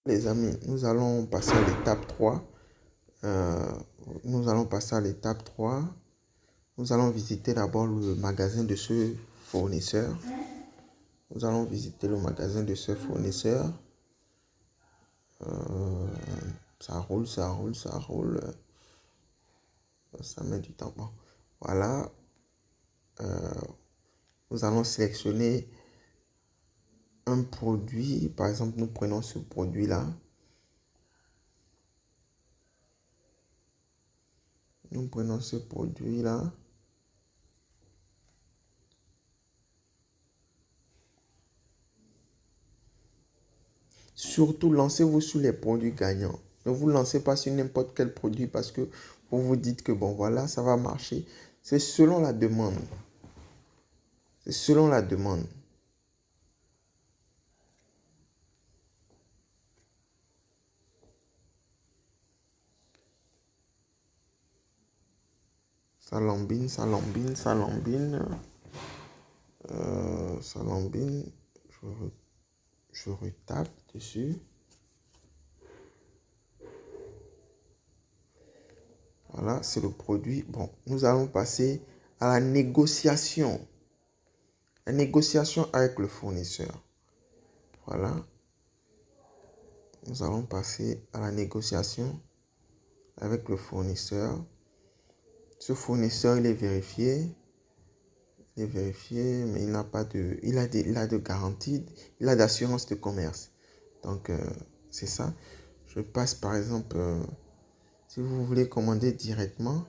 Les amis, nous allons passer à l'étape 3. Euh, Nous allons passer à l'étape 3. Nous allons visiter d'abord le magasin de ce fournisseur. Nous allons visiter le magasin de ce fournisseur. Euh, Ça roule, ça roule, ça roule. Ça met du temps. Bon, voilà. Euh, Nous allons sélectionner un produit. Par exemple, nous prenons ce produit-là. Nous prenons ce produit-là. Surtout, lancez-vous sur les produits gagnants. Ne vous lancez pas sur n'importe quel produit parce que vous vous dites que bon, voilà, ça va marcher. C'est selon la demande. C'est selon la demande. Ça lambine, ça lambine, ça lambine. Ça lambine. Je retape dessus. Voilà, c'est le produit. Bon, nous allons passer à la négociation. La négociation avec le fournisseur. Voilà. Nous allons passer à la négociation avec le fournisseur. Ce fournisseur, il est vérifié. Il est vérifié, mais il n'a pas de... Il a de garantie, il a d'assurance de commerce. Donc, c'est ça. Je passe par exemple, si vous voulez commander directement,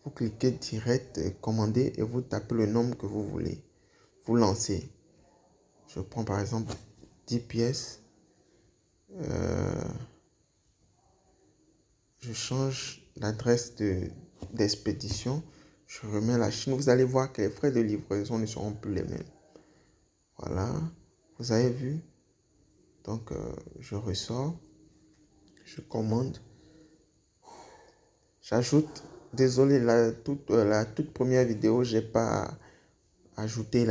vous cliquez direct, commander et vous tapez le nombre que vous voulez. Vous lancez. Je prends par exemple 10 pièces. Je change l'adresse d'expédition. Je remets la Chine. Vous allez voir que les frais de livraison ne seront plus les mêmes. Voilà. Vous avez vu? Donc, je ressors. Je commande. J'ajoute. Désolé, la toute première vidéo, j'ai pas ajouté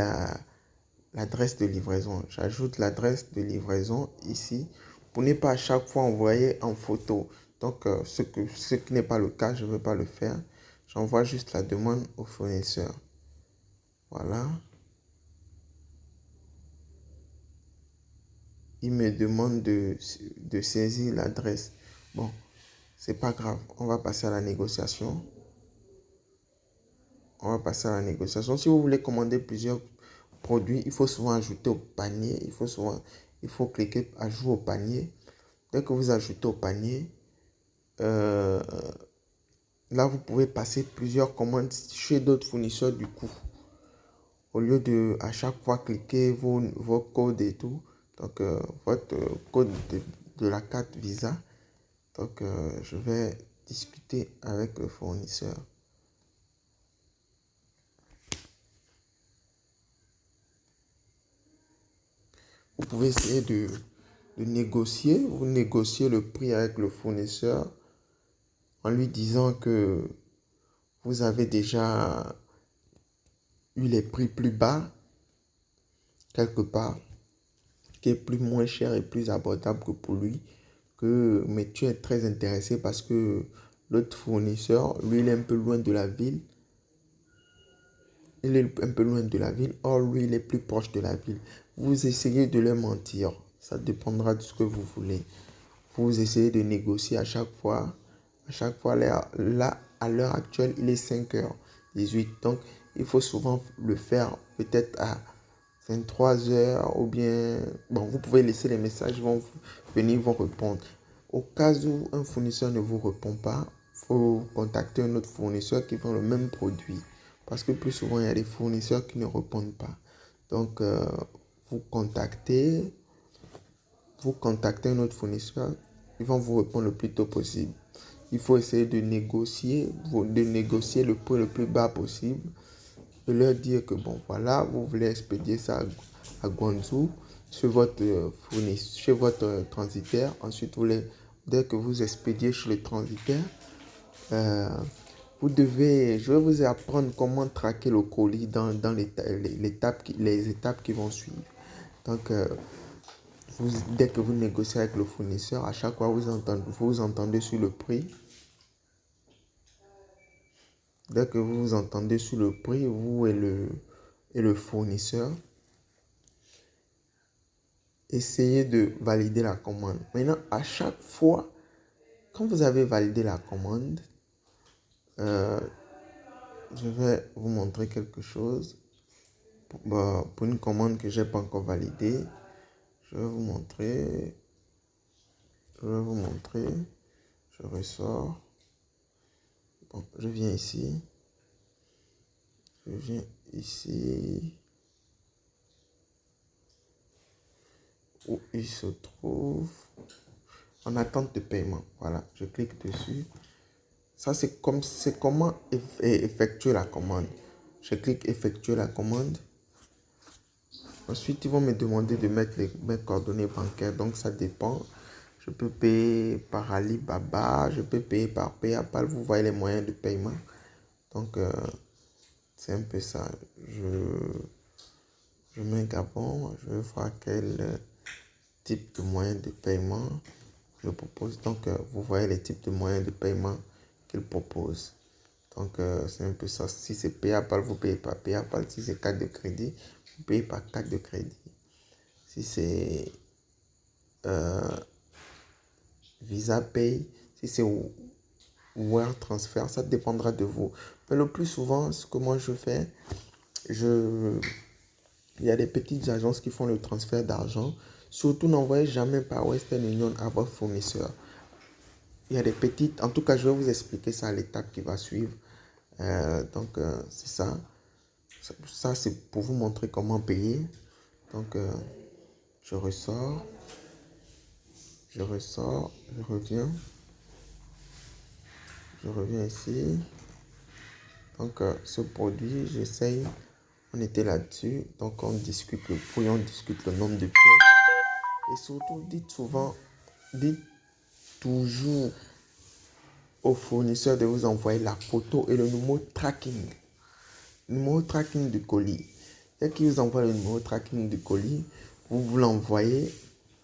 l'adresse de livraison. J'ajoute l'adresse de livraison ici pour ne pas à chaque fois envoyer en photo. Donc, ce qui n'est pas le cas, je ne veux pas le faire. J'envoie juste la demande au fournisseur. Voilà. Il me demande de saisir l'adresse. Bon, c'est pas grave. On va passer à la négociation. On va passer à la négociation. Si vous voulez commander plusieurs produits, il faut souvent ajouter au panier. Il faut cliquer ajout au panier. Dès que vous ajoutez au panier, là, vous pouvez passer plusieurs commandes chez d'autres fournisseurs du coup. Au lieu de à chaque fois cliquer vos codes et tout. Donc, votre code de la carte Visa. Donc, je vais discuter avec le fournisseur. Vous pouvez essayer de négocier. Vous négociez le prix avec le fournisseur en lui disant que vous avez déjà eu les prix plus bas quelque part, qui est plus moins cher et plus abordable que pour lui, mais tu es très intéressé parce que l'autre fournisseur, lui, il est un peu loin de la ville. Il est un peu loin de la ville, or lui, il est plus proche de la ville. Vous essayez de leur mentir, ça dépendra de ce que vous voulez. Vous essayez de négocier à chaque fois. À chaque fois, là à l'heure actuelle, il est 5h18. Donc, il faut souvent le faire peut-être à 23h ou bien... Bon, vous pouvez laisser les messages, ils vont venir vous répondre. Au cas où un fournisseur ne vous répond pas, il faut contacter un autre fournisseur qui vend le même produit. Parce que plus souvent, il y a des fournisseurs qui ne répondent pas. Donc, vous contactez un autre fournisseur, ils vont vous répondre le plus tôt possible. Il faut essayer de négocier le prix le plus bas possible. De leur dire que bon, voilà, vous voulez expédier ça à Guangzhou chez votre transitaire. Ensuite, dès que vous expédiez chez le transitaire, je vais vous apprendre comment traquer le colis dans les étapes qui vont suivre. Donc, dès que vous négociez avec le fournisseur, à chaque fois vous entendez sur le prix. Dès que vous vous entendez sur le prix, vous et le fournisseur, essayez de valider la commande. Maintenant, à chaque fois, quand vous avez validé la commande, je vais vous montrer quelque chose. Pour une commande que je n'ai pas encore validée, je vais vous montrer. Je ressors. Bon, je viens ici. Où il se trouve en attente de paiement. Voilà, je clique dessus. Ça, c'est comment effectuer la commande. Je clique effectuer la commande. Ensuite, ils vont me demander de mettre mes coordonnées bancaires. Donc, ça dépend. Je peux payer par Alibaba, je peux payer par PayPal. Vous voyez les moyens de paiement. Donc, c'est un peu ça. Je mets Gabon. Je vais voir quel type de moyen de paiement je propose. Donc, vous voyez les types de moyens de paiement qu'il propose. Donc, c'est un peu ça. Si c'est PayPal, vous payez par PayPal. Si c'est carte de crédit, vous payez par carte de crédit. Si c'est Visa Pay, si c'est Wire Transfer, ça dépendra de vous. Mais le plus souvent, ce que moi je fais, il y a des petites agences qui font le transfert d'argent. Surtout, n'envoyez jamais par Western Union à votre fournisseur. Il y a des petites, en tout cas, je vais vous expliquer ça à l'étape qui va suivre. Donc, c'est ça. Ça, c'est pour vous montrer comment payer. Donc, je ressors. Je reviens. Je reviens ici. Donc, ce produit, j'essaye. On était là-dessus. Donc, on discute le prix, on discute le nombre de pièces. Et surtout, dites toujours au fournisseur de vous envoyer la photo et le numéro tracking. Le numéro tracking du colis. Dès qu'il vous envoie le numéro tracking du colis, vous l'envoyez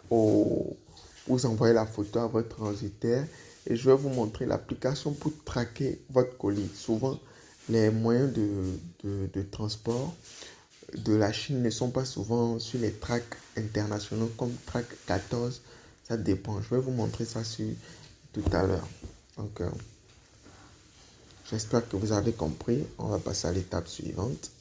vous envoyez la photo à votre transitaire et je vais vous montrer l'application pour traquer votre colis. Souvent, les moyens de transport de la Chine ne sont pas souvent sur les tracks internationaux comme track 14. Ça dépend. Je vais vous montrer ça tout à l'heure. Donc, j'espère que vous avez compris. On va passer à l'étape suivante.